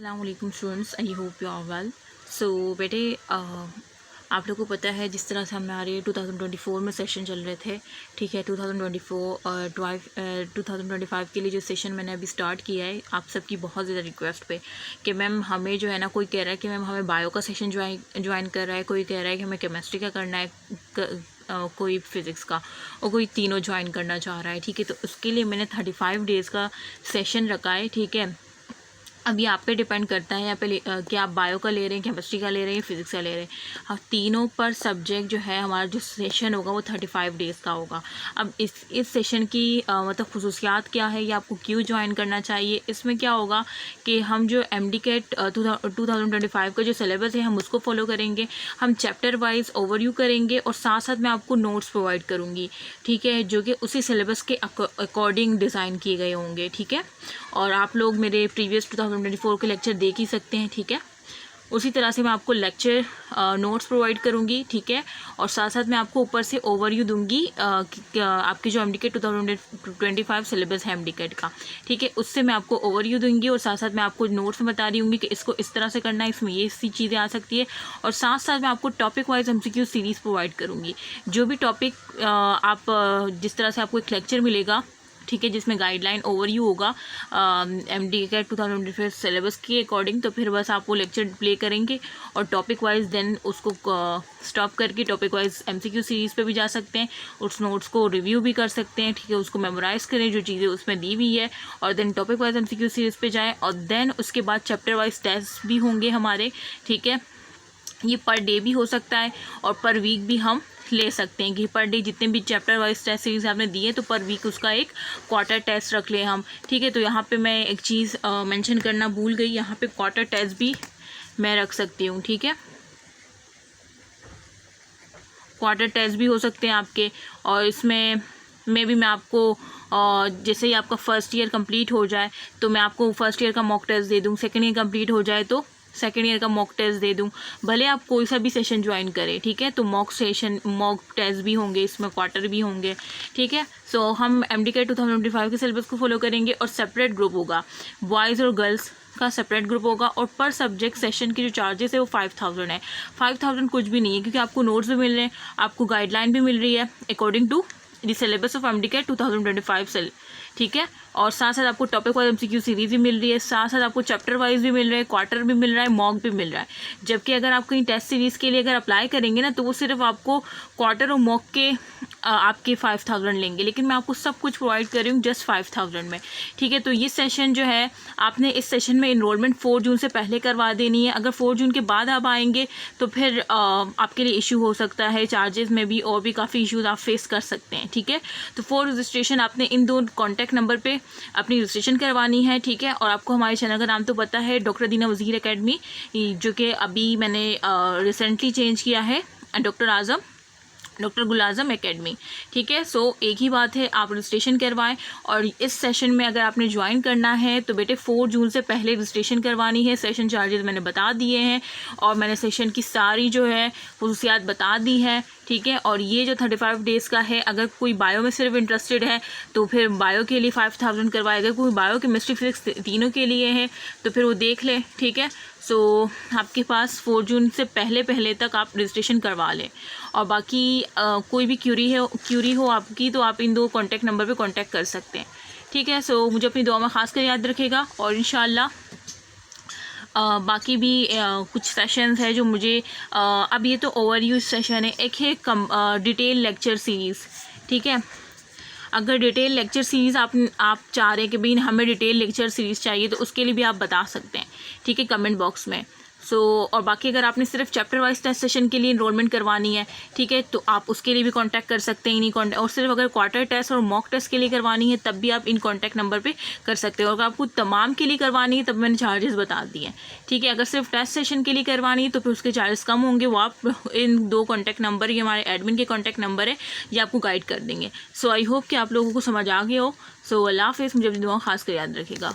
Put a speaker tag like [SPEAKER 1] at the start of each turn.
[SPEAKER 1] अस्सलामुअलैकुम students, I hope you are well. So बेटे, आप लोगों को पता है जिस तरह से हमारे 2024 में सेशन चल रहे थे, ठीक है। 2025 के लिए जो सेशन मैंने अभी स्टार्ट किया है, आप सबकी बहुत ज़्यादा रिक्वेस्ट पे कि मैम हमें जो है ना, कोई कह रहा है कि मैम हमें बायो का सेशन ज्वाइन कर रहा है, कोई कह रहा है कि हमें केमिस्ट्री का करना है, कोई फिज़िक्स का, और कोई तीनों ज्वाइन करना चाह रहा है, ठीक है। तो उसके लिए मैंने 35 डेज़ का सेशन रखा है, ठीक है। अभी आप पे डिपेंड करता है यहाँ पे कि आप बायो का ले रहे हैं, केमिस्ट्री का ले रहे हैं, फिज़िक्स का ले रहे हैं। अब तीनों पर सब्जेक्ट जो है हमारा जो सेशन होगा वो 35 डेज़ का होगा। अब इस सेशन की मतलब खुसूसियात क्या है, ये आपको क्यों ज्वाइन करना चाहिए। इसमें क्या होगा कि हम जो MD-CAT 2025 का जो सिलेबस है हम उसको फॉलो करेंगे, हम चैप्टर वाइज ओवरव्यू करेंगे और साथ साथ मैं आपको नोट्स प्रोवाइड करूँगी, ठीक है, जो कि उसी सिलेबस के अकॉर्डिंग डिज़ाइन किए गए होंगे, ठीक है। और आप लोग मेरे प्रीवियस 2024 के लेक्चर देख ही सकते हैं, ठीक है। उसी तरह से मैं आपको लेक्चर नोट्स प्रोवाइड करूंगी, ठीक है। और साथ साथ मैं आपको ऊपर से ओवरव्यू दूंगी आपके जो MD-CAT 2025 सिलेबस है MD-CAT का, ठीक है, उससे मैं आपको ओवरव्यू दूंगी और साथ साथ मैं आपको नोट्स में बता रही हूँगी कि इसको इस तरह से करना है, इसमें ये सी चीज़ें आ सकती है। और साथ साथ मैं आपको topic wise MCQ series provide करूँगी। जो भी टॉपिक आप जिस तरह से आपको एक लेक्चर मिलेगा, ठीक है, जिसमें गाइडलाइन ओवरव्यू होगा MD-CAT 2025 सिलेबस के अकॉर्डिंग, तो फिर बस आप वो लेक्चर प्ले करेंगे और टॉपिक वाइज देन उसको स्टॉप करके टॉपिक वाइज MCQ सीरीज़ पे भी जा सकते हैं, उस नोट्स को रिव्यू भी कर सकते हैं, ठीक है। उसको मेमोराइज़ करें जो चीज़ें उसमें दी हुई है, और then topic wise MCQ series पे जाएँ, और देन उसके बाद चैप्टर वाइज टेस्ट भी होंगे हमारे, ठीक है। ये पर डे भी हो सकता है और पर वीक भी हम ले सकते हैं कि पर डे जितने भी चैप्टर वाइज टेस्ट सीरीज आपने दिए तो पर वीक उसका एक क्वार्टर टेस्ट रख लें हम, ठीक है। तो यहाँ पे मैं एक चीज़ मेंशन करना भूल गई, यहाँ पे क्वार्टर टेस्ट भी मैं रख सकती हूँ, ठीक है। क्वार्टर टेस्ट भी हो सकते हैं आपके, और इसमें मैं आपको जैसे ही आपका फर्स्ट ईयर कंप्लीट हो जाए तो मैं आपको फर्स्ट ईयर का मॉक टेस्ट दे दूँ, सेकेंड ईयर कंप्लीट हो जाए तो सेकेंड ईयर का मॉक टेस्ट दे दूं, भले आप कोई सा भी सेशन ज्वाइन करें, ठीक है। तो मॉक टेस्ट भी होंगे, इसमें क्वार्टर भी होंगे, ठीक है। सो हम MD-CAT 2025 के सिलेबस को फॉलो करेंगे और सेपरेट ग्रुप होगा, बॉयज़ और गर्ल्स का सेपरेट ग्रुप होगा। और पर सब्जेक्ट सेशन की जो चार्जेस है वो 5000 है। 5000 कुछ भी नहीं है, क्योंकि आपको नोट्स भी मिल रहे हैं, आपको गाइडलाइन भी मिल रही है according to the syllabus of MD-CAT 2025 ठीक है। और साथ साथ आपको टॉपिक वाइज MCQ सीरीज भी मिल रही है, साथ साथ आपको चैप्टर वाइज भी मिल रहा है, क्वार्टर भी मिल रहा है, मॉक भी मिल रहा है। जबकि अगर आप कहीं टेस्ट सीरीज़ के लिए अगर अप्लाई करेंगे ना, तो वो सिर्फ आपको क्वार्टर और मॉक के आपके 5000 लेंगे, लेकिन मैं आपको सब कुछ प्रोवाइड कर रही हूँ जस्ट 5000 में, ठीक है। तो ये सेशन जो है, आपने इस सेशन में इनरोलमेंट 4 जून से पहले करवा देनी है। अगर 4 जून के बाद आप आएंगे तो फिर आपके लिए इशू हो सकता है, चार्जेस में भी और भी काफ़ी इशूज़ आप फेस कर सकते हैं, ठीक है। तो फॉर रजिस्ट्रेशन आपने इन 2 कॉन्टैक्ट नंबर पर अपनी रजिस्ट्रेशन करवानी है, ठीक है। और आपको हमारे चैनल का नाम तो पता है, डॉक्टर दीना वज़ीर एकेडमी, जो कि अभी मैंने रिसेंटली चेंज किया है डॉक्टर गुल आज़म एकेडमी, ठीक है। सो एक ही बात है, आप रजिस्ट्रेशन करवाएं। और इस सेशन में अगर आपने ज्वाइन करना है तो बेटे 4 जून से पहले रजिस्ट्रेशन करवानी है। सेशन चार्जेस मैंने बता दिए हैं और मैंने सेशन की सारी जो है खुसूसियात बता दी है, ठीक है। और ये जो 35 डेज़ का है, अगर कोई बायो में सिर्फ इंटरेस्टेड है तो फिर बायो के लिए 5000 करवाए, अगर कोई बायो केमिस्ट्री फिजिक्स तीनों के लिए है तो फिर वो देख ले, ठीक है। सो आपके पास 4 जून से पहले तक आप रजिस्ट्रेशन करवा लें। और बाकी कोई भी क्यूरी हो आपकी तो आप इन 2 कॉन्टैक्ट नंबर पे कांटेक्ट कर सकते हैं, ठीक है। सो मुझे अपनी दुआ में ख़ास कर याद रखेगा। और इंशाल्लाह बाकी भी कुछ सेशंस है जो मुझे अब ये तो ओवरव्यू सेशन है, एक है डिटेल लेक्चर सीरीज़, ठीक है। अगर डिटेल लेक्चर सीरीज़ आप चाह रहे हैं कि भाई हमें डिटेल लेक्चर सीरीज़ चाहिए, तो उसके लिए भी आप बता सकते हैं, ठीक है, कमेंट बॉक्स में। सो और बाकी अगर आपने सिर्फ चैप्टर वाइज टेस्ट सेशन के लिए इनरोलमेंट करवानी है, ठीक है, तो आप उसके लिए भी कांटेक्ट कर सकते हैं, इन्हीं कॉन्टैक्ट। और सिर्फ अगर क्वार्टर टेस्ट और मॉक टेस्ट के लिए करवानी है तब भी आप इन कॉन्टैक्ट नंबर पे कर सकते हो। और अगर आपको तमाम के लिए करवानी है तब मैंने चार्जेस बता दिए हैं, ठीक है। अगर सिर्फ टेस्ट सेशन के लिए करवानी है तो फिर उसके चार्जेस कम होंगे, वो आप इन 2 कॉन्टैक्ट नंबर, ये हमारे एडमिन के कॉन्टैक्ट नंबर है, ये आपको गाइड कर देंगे। सो आई होप कि आप लोगों को समझ आ गया हो। सो अल्लाह हाफ़िज़, मुझे अपनी दुआ खास कर याद रखिएगा।